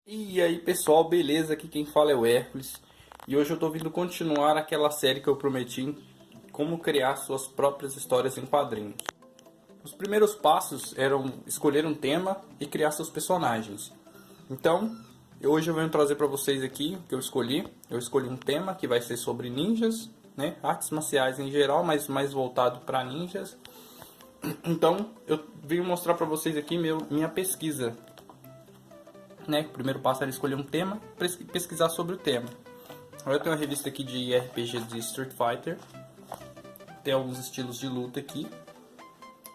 E aí pessoal, beleza? Aqui quem fala é o Hércules e hoje eu tô vindo continuar aquela série que eu prometi, como criar suas próprias histórias em quadrinhos. Os primeiros passos eram escolher um tema e criar seus personagens. Então, hoje eu venho trazer para vocês aqui o que eu escolhi. Eu escolhi um tema que vai ser sobre ninjas, né? Artes marciais em geral, mas mais voltado para ninjas. Então, eu venho mostrar para vocês aqui minha pesquisa, né? O primeiro passo era escolher um tema, pesquisar sobre o tema. Eu tenho uma revista aqui de RPG de Street Fighter, tem alguns estilos de luta aqui.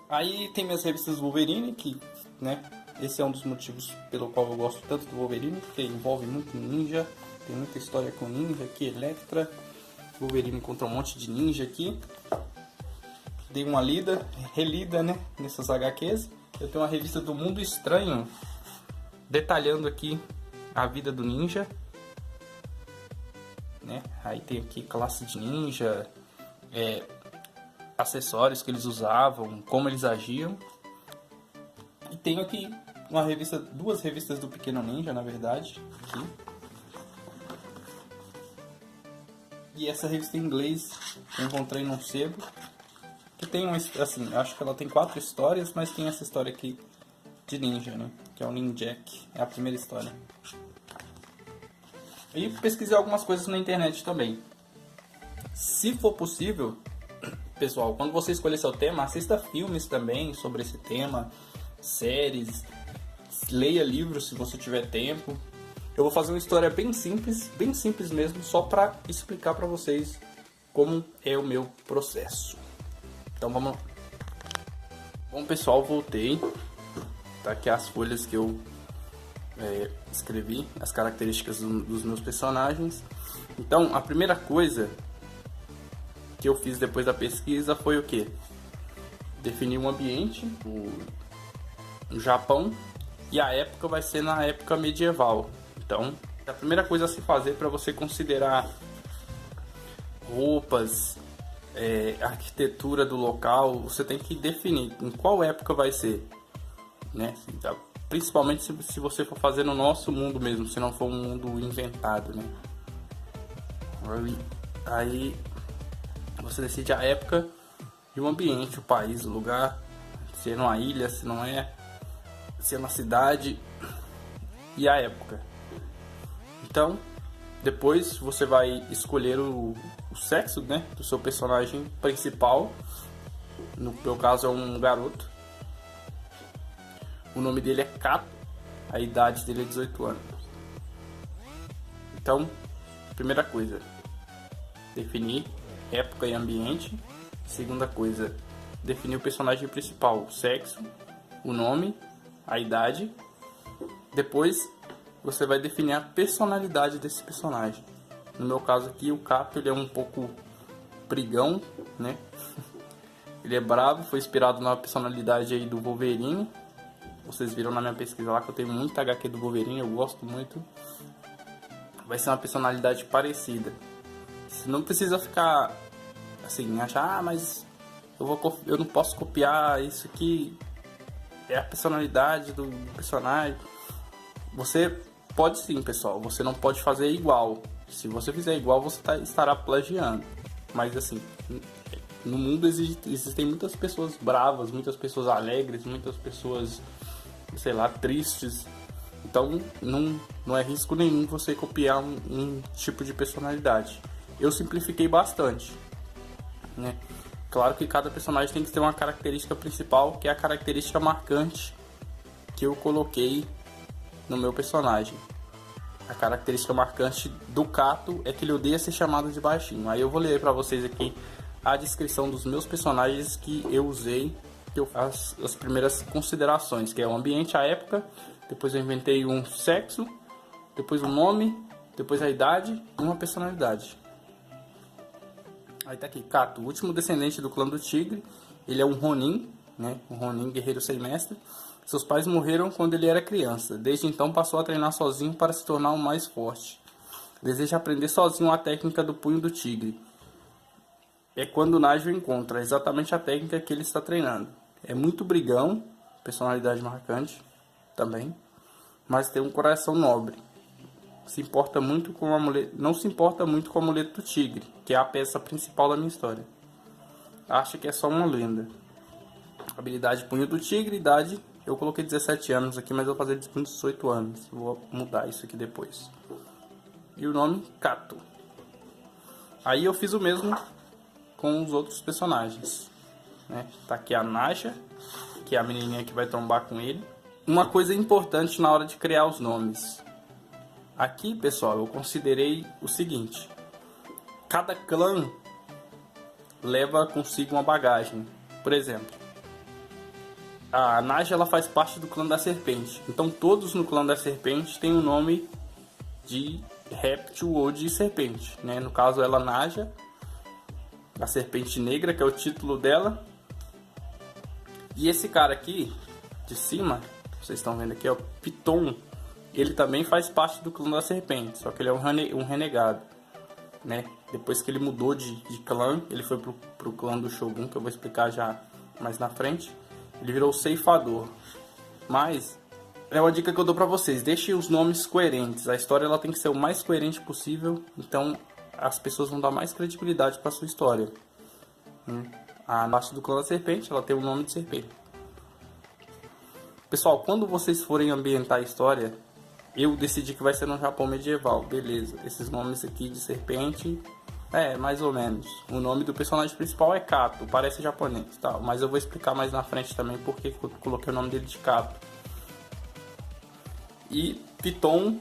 Aí tem minhas revistas do Wolverine, que, né, esse é um dos motivos pelo qual eu gosto tanto do Wolverine, porque envolve muito ninja, tem muita história com ninja aqui, Electra. Wolverine encontra um monte de ninja aqui. Dei uma lida, relida, né, nessas HQs. Eu tenho uma revista do Mundo Estranho, detalhando aqui a vida do ninja, né? Aí tem aqui classe de ninja, acessórios que eles usavam, como eles agiam. E tenho aqui uma revista, duas revistas do Pequeno Ninja, na verdade, aqui. E essa revista em inglês eu encontrei num sebo, que tem assim, acho que ela tem 4 histórias, mas tem essa história aqui de ninja, né? Que é o Ninjak, é a primeira história. E pesquisei algumas coisas na internet também. Se for possível, pessoal, quando você escolher seu tema, assista filmes também sobre esse tema, séries, leia livros se você tiver tempo. Eu vou fazer uma história bem simples mesmo, só para explicar para vocês como é o meu processo. Então vamos lá. Bom pessoal, voltei. Tá aqui as folhas que eu escrevi, as características dos meus personagens. Então, a primeira coisa que eu fiz depois da pesquisa foi o que? Definir um ambiente, o Japão, e a época vai ser na época medieval. Então, a primeira coisa a se fazer para você considerar roupas, arquitetura do local, você tem que definir em qual época vai ser, né? Principalmente se você for fazer no nosso mundo mesmo, se não for um mundo inventado, né? Aí você decide a época e o ambiente, o país, o lugar, se é numa ilha, se não é, se é na cidade e a época. Então, depois você vai escolher o sexo, né, do seu personagem principal. No meu caso é um garoto. O nome dele é Kato, a idade dele é 18 anos. Então, primeira coisa, definir época e ambiente. Segunda coisa, definir o personagem principal, o sexo, o nome, a idade. Depois, você vai definir a personalidade desse personagem. No meu caso aqui, o Kato, ele é um pouco brigão, né? Ele é bravo, foi inspirado na personalidade aí do Wolverine. Vocês viram na minha pesquisa lá que eu tenho muita HQ do Wolverine, eu gosto muito. Vai ser uma personalidade parecida. Você não precisa ficar assim, achar, mas eu não posso copiar isso aqui, é a personalidade do personagem. Você pode sim, pessoal, você não pode fazer igual. Se você fizer igual, você estará plagiando. Mas assim, no mundo existem muitas pessoas bravas, muitas pessoas alegres, muitas pessoas, sei lá, tristes. Então não é risco nenhum você copiar um tipo de personalidade. Eu simplifiquei bastante, né? Claro que cada personagem tem que ter uma característica principal, que é a característica marcante que eu coloquei no meu personagem. A característica marcante do Kato é que ele odeia ser chamado de baixinho. Aí eu vou ler para vocês aqui a descrição dos meus personagens que eu usei, que eu faço as primeiras considerações, que é o ambiente, a época, depois eu inventei um sexo, depois o nome, depois a idade e uma personalidade. Aí tá aqui, Kato, o último descendente do clã do Tigre, ele é um Ronin, né? Um Ronin, guerreiro sem mestre. Seus pais morreram quando ele era criança. Desde então passou a treinar sozinho para se tornar o mais forte. Deseja aprender sozinho a técnica do punho do tigre. É quando o Nigel encontra exatamente a técnica que ele está treinando. É muito brigão, personalidade marcante também. mas tem um coração nobre. Se importa muito com o amuleto, não se importa muito com o amuleto do tigre, que é a peça principal da minha história. Acha que é só uma lenda. Habilidade punho do tigre, idade, eu coloquei 17 anos aqui, mas eu vou fazer com 18 anos. Vou mudar isso aqui depois. E o nome, Kato. Aí eu fiz o mesmo com os outros personagens, né? Tá aqui a Naja, que é a menininha que vai trombar com ele. Uma coisa importante na hora de criar os nomes. Aqui, pessoal, eu considerei o seguinte. Cada clã leva consigo uma bagagem. Por exemplo, a Naja, ela faz parte do clã da serpente. Então todos no clã da serpente têm o nome de réptil ou de serpente, né? No caso, ela, Naja, a serpente negra, que é o título dela. E esse cara aqui, de cima, vocês estão vendo aqui, é o Piton. Ele também faz parte do clã da serpente, só que ele é um renegado, né? Depois que ele mudou de clã, ele foi pro clã do Shogun, que eu vou explicar já mais na frente. Ele virou o ceifador. Mas é uma dica que eu dou pra vocês: deixem os nomes coerentes. A história ela tem que ser o mais coerente possível, então as pessoas vão dar mais credibilidade pra sua história. A Naja do clã da serpente, ela tem o nome de serpente. Pessoal, quando vocês forem ambientar a história, eu decidi que vai ser no Japão medieval, beleza. Esses nomes aqui de serpente, mais ou menos. O nome do personagem principal é Kato, parece japonês, tá? Mas eu vou explicar mais na frente também porque eu coloquei o nome dele de Kato. E Piton,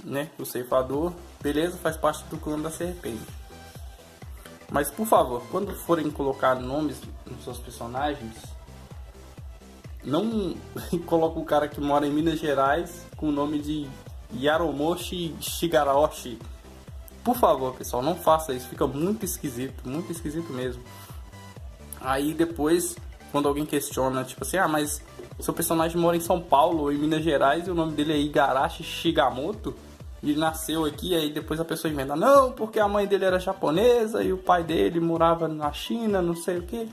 né, o ceifador, beleza, faz parte do clã da serpente. Mas por favor, quando forem colocar nomes nos seus personagens, não coloca o cara que mora em Minas Gerais com o nome de Yaromoshi Shigaraoshi. Por favor, pessoal, não faça isso. Fica muito esquisito mesmo. Aí depois, quando alguém questiona, tipo assim, mas seu personagem mora em São Paulo ou em Minas Gerais e o nome dele é Igarashi Shigamoto, e ele nasceu aqui, aí depois a pessoa inventa, não, porque a mãe dele era japonesa e o pai dele morava na China, não sei o que.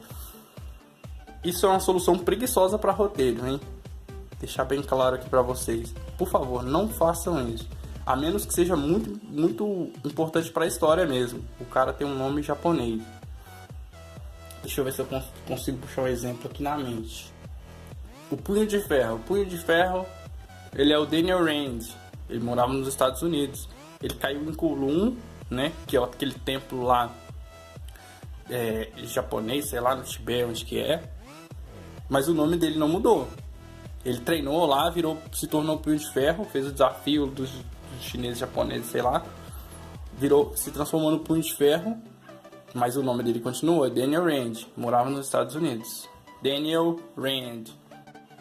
Isso é uma solução preguiçosa para roteiro, hein? Deixar bem claro aqui para vocês. Por favor, não façam isso. A menos que seja muito, muito importante para a história mesmo. O cara tem um nome japonês. Deixa eu ver se eu consigo puxar um exemplo aqui na mente. O Punho de Ferro. O Punho de Ferro, ele é o Daniel Rand. Ele morava nos Estados Unidos. Ele caiu em Kowloon, né? Que é aquele templo lá japonês, sei lá, no Tibete, onde que é. Mas o nome dele não mudou. Ele treinou lá, se tornou Punho de Ferro, fez o desafio dos chineses, japoneses, sei lá. Se transformou no Punho de Ferro, mas o nome dele continua, Daniel Rand. Morava nos Estados Unidos. Daniel Rand.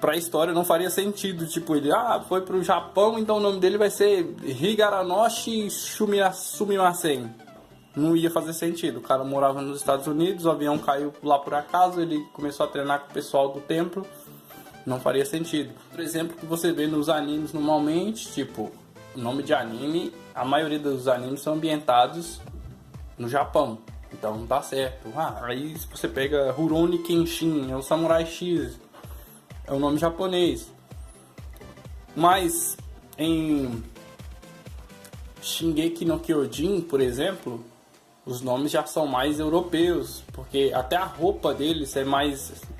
Pra história não faria sentido, tipo, ele foi pro Japão, então o nome dele vai ser Higaranoshi Sumimasen. Não ia fazer sentido. O cara morava nos Estados Unidos, o avião caiu lá por acaso, ele começou a treinar com o pessoal do templo. Não faria sentido. Por exemplo, que você vê nos animes normalmente, tipo, o nome de anime, a maioria dos animes são ambientados no Japão. Então não dá certo. Aí se você pega Rurouni Kenshin, é o Samurai X, é o nome japonês. Mas em Shingeki no Kyojin, por exemplo, os nomes já são mais europeus, porque até a roupa deles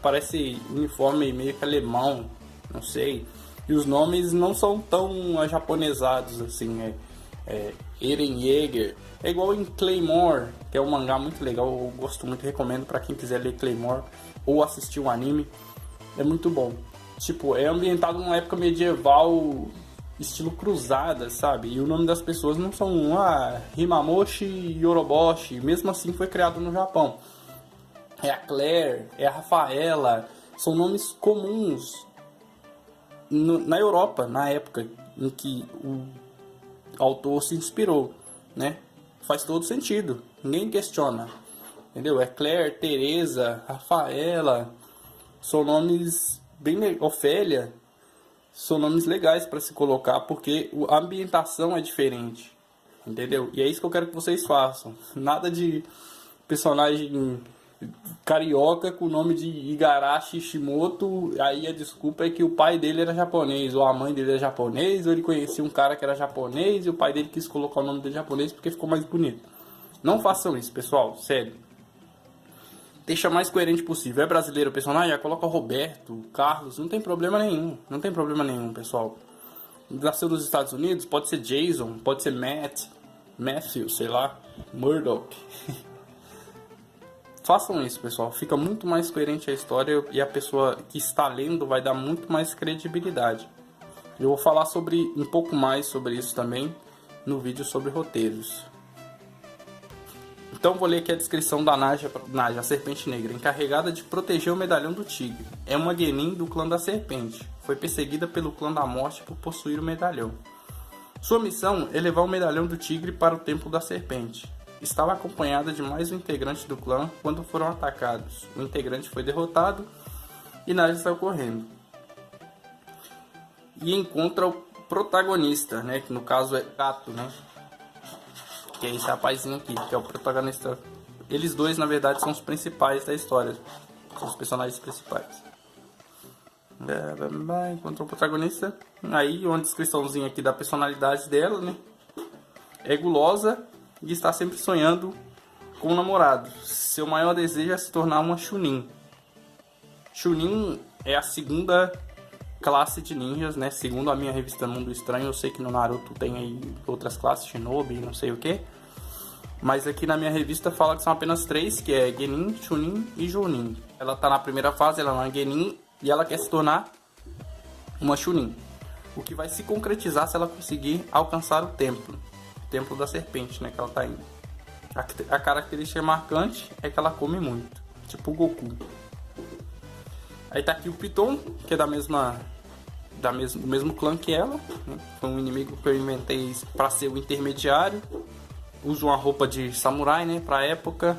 parece uniforme meio que alemão, não sei. E os nomes não são tão japonesados assim, Eren Yeager. É igual em Claymore, que é um mangá muito legal, eu gosto muito, recomendo para quem quiser ler Claymore ou assistir um anime, é muito bom. Tipo, é ambientado numa época medieval, estilo cruzada, sabe? E o nome das pessoas não são Himamoshi Yoroboshi, mesmo assim foi criado no Japão. É a Claire, é a Rafaela, são nomes comuns na Europa, na época em que o autor se inspirou, né? Faz todo sentido, ninguém questiona, entendeu? É Claire, Teresa, Rafaela, são nomes bem... Ofélia, são nomes legais para se colocar, porque a ambientação é diferente, entendeu? E é isso que eu quero que vocês façam. Nada de personagem carioca com o nome de Igarashi Shimoto. Aí a desculpa é que o pai dele era japonês, ou a mãe dele era japonês, ou ele conhecia um cara que era japonês e o pai dele quis colocar o nome dele japonês porque ficou mais bonito. Não façam isso, pessoal, sério. Deixa mais coerente possível. É brasileiro o personagem? Coloca Roberto, Carlos, não tem problema nenhum. Não tem problema nenhum, pessoal. Nasceu nos Estados Unidos, pode ser Jason, pode ser Matthew, sei lá, Murdoch. Façam isso, pessoal. Fica muito mais coerente a história e a pessoa que está lendo vai dar muito mais credibilidade. Eu vou falar um pouco mais sobre isso também no vídeo sobre roteiros. Então vou ler aqui a descrição da Naja, a Serpente Negra, encarregada de proteger o medalhão do tigre. É uma Genin do clã da Serpente. Foi perseguida pelo clã da Morte por possuir o medalhão. Sua missão é levar o medalhão do tigre para o Templo da Serpente. Estava acompanhada de mais um integrante do clã quando foram atacados. O integrante foi derrotado e Naja saiu correndo. E encontra o protagonista, né? Que no caso é Gato, né? Que é esse rapazinho aqui, que é o protagonista. Eles dois, na verdade, são os principais da história. São os personagens principais. Encontrou o protagonista. Aí, uma descriçãozinha aqui da personalidade dela, né? É gulosa e está sempre sonhando com o namorado. Seu maior desejo é se tornar uma Chunin. Chunin é a segunda classe de ninjas, né? Segundo a minha revista Mundo Estranho, eu sei que no Naruto tem aí outras classes, Shinobi, não sei o que. Mas aqui na minha revista fala que são apenas 3, que é Genin, Chunin e Jounin. Ela tá na primeira fase, ela não é Genin, e ela quer se tornar uma Chunin. O que vai se concretizar se ela conseguir alcançar o templo da serpente, né, que ela tá indo. A característica marcante é que ela come muito, tipo o Goku. Aí tá aqui o Piton, que é do mesmo clã que ela, né? Foi um inimigo que eu inventei para ser o intermediário. Usa uma roupa de samurai, né, pra época.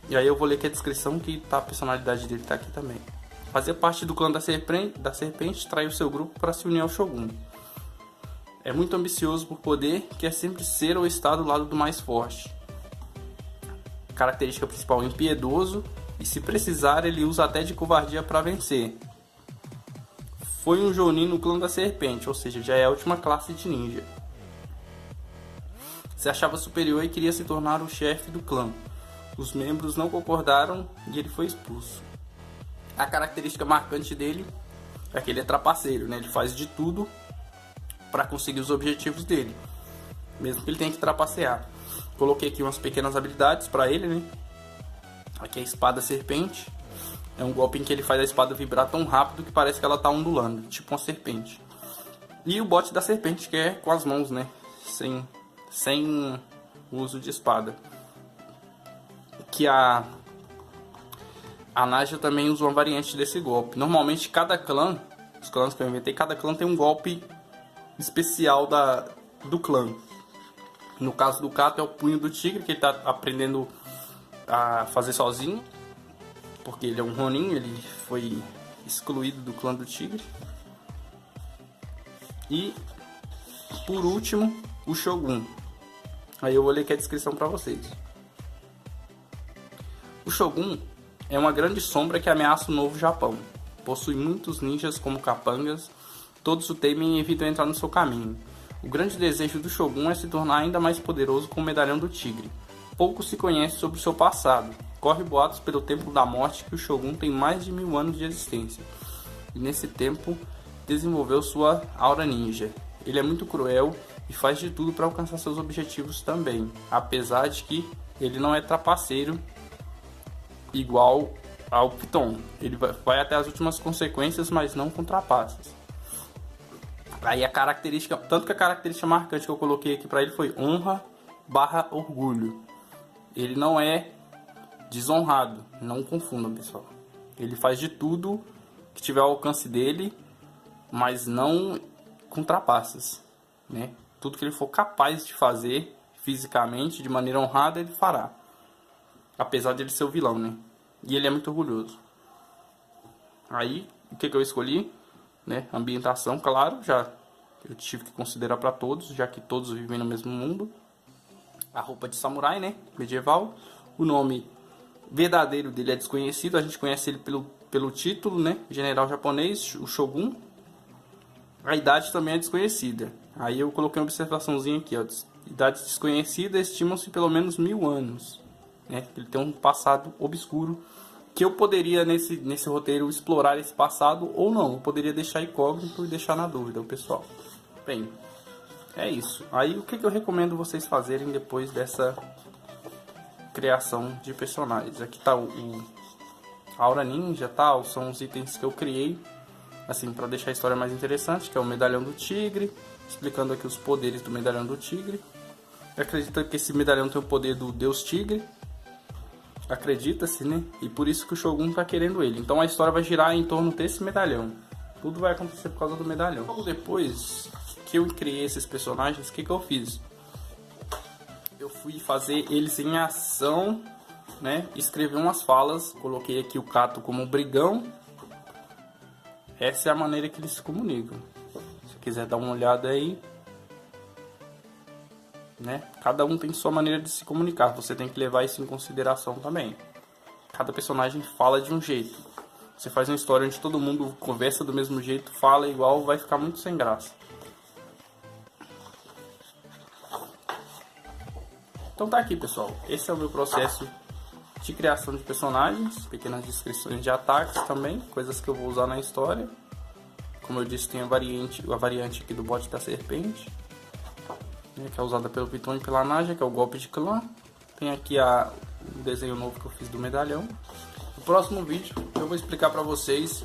E aí eu vou ler aqui a descrição que tá, a personalidade dele tá aqui também. Fazia parte do clã da serpente, traiu seu grupo para se unir ao Shogun. É muito ambicioso por poder, quer sempre ser ou estar do lado do mais forte. Característica principal, impiedoso, e se precisar ele usa até de covardia para vencer. Foi um Jounin no clã da serpente, ou seja, já é a última classe de ninja. Se achava superior e queria se tornar o chefe do clã. Os membros não concordaram e ele foi expulso. A característica marcante dele é que ele é trapaceiro, né? Ele faz de tudo para conseguir os objetivos dele, mesmo que ele tenha que trapacear. Coloquei aqui umas pequenas habilidades para ele, né? Aqui é a espada serpente. É um golpe em que ele faz a espada vibrar tão rápido que parece que ela tá ondulando, tipo uma serpente. E o bote da serpente, que é com as mãos, né? Sem uso de espada. Que a Naja também usa uma variante desse golpe. Normalmente cada clã, os clãs que eu inventei, cada clã tem um golpe especial do clã. No caso do Kato é o punho do tigre, que ele tá aprendendo a fazer sozinho, porque ele é um Ronin, ele foi excluído do clã do tigre. E por último, o Shogun. Aí eu vou ler aqui a descrição para vocês. O Shogun é uma grande sombra que ameaça o novo Japão. Possui muitos ninjas como capangas, todos o temem e evitam entrar no seu caminho. O grande desejo do Shogun é se tornar ainda mais poderoso com o medalhão do tigre. Pouco se conhece sobre o seu passado. Corre boatos pelo Templo da Morte que o Shogun tem mais de 1000 anos de existência. E nesse tempo desenvolveu sua aura ninja. Ele é muito cruel e faz de tudo para alcançar seus objetivos também. Apesar de que ele não é trapaceiro igual ao Piton. Ele vai até as últimas consequências, mas não com trapaças. Aí a característica, tanto que a característica marcante que eu coloquei aqui para ele foi honra/orgulho. Ele não é desonrado, não confundam, pessoal. Ele faz de tudo que tiver ao alcance dele, mas não com trapaças, né? Tudo que ele for capaz de fazer fisicamente, de maneira honrada, ele fará. Apesar de ele ser o vilão, né? E ele é muito orgulhoso. Aí, o que eu escolhi? Né? Ambientação, claro, já eu tive que considerar para todos, já que todos vivem no mesmo mundo. A roupa de samurai, né? Medieval. O nome verdadeiro dele é desconhecido, a gente conhece ele pelo título, né? General japonês, o Shogun. A idade também é desconhecida. Aí eu coloquei uma observaçãozinha aqui, ó. Idade desconhecida, estimam-se pelo menos 1000 anos. Né? Ele tem um passado obscuro que eu poderia, nesse roteiro, explorar esse passado ou não. Eu poderia deixar incógnito e deixar na dúvida o pessoal. Bem, é isso. Aí o que eu recomendo vocês fazerem depois dessa criação de personagens? Aqui tá o Aura Ninja, tal, são os itens que eu criei, assim, para deixar a história mais interessante, que é o Medalhão do Tigre, explicando aqui os poderes do Medalhão do Tigre. Acredita que esse medalhão tem o poder do Deus Tigre. Acredita-se, né? E por isso que o Shogun tá querendo ele. Então a história vai girar em torno desse medalhão. Tudo vai acontecer por causa do medalhão. Logo depois que eu criei esses personagens, o que eu fiz? Eu fui fazer eles em ação, né? Escrevi umas falas. Coloquei aqui o Kato como brigão. Essa é a maneira que eles se comunicam. Se quiser dar uma olhada aí, né? Cada um tem sua maneira de se comunicar. Você tem que levar isso em consideração também. Cada personagem fala de um jeito. Você faz uma história onde todo mundo conversa do mesmo jeito, fala igual, vai ficar muito sem graça. Então tá aqui, pessoal. Esse é o meu processo de criação de personagens. Pequenas descrições de ataques também, coisas que eu vou usar na história. Como eu disse, tem a variante aqui do bote da serpente, que é usada pelo Piton e pela Naja, que é o golpe de clã. Tem aqui o desenho novo que eu fiz do medalhão. No próximo vídeo eu vou explicar para vocês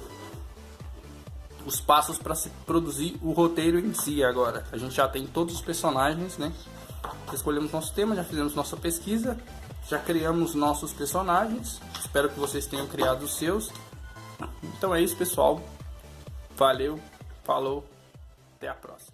os passos para se produzir o roteiro em si agora. A gente já tem todos os personagens, né? Escolhemos nosso tema, já fizemos nossa pesquisa, já criamos nossos personagens. Espero que vocês tenham criado os seus. Então é isso, pessoal. Valeu, falou, até a próxima.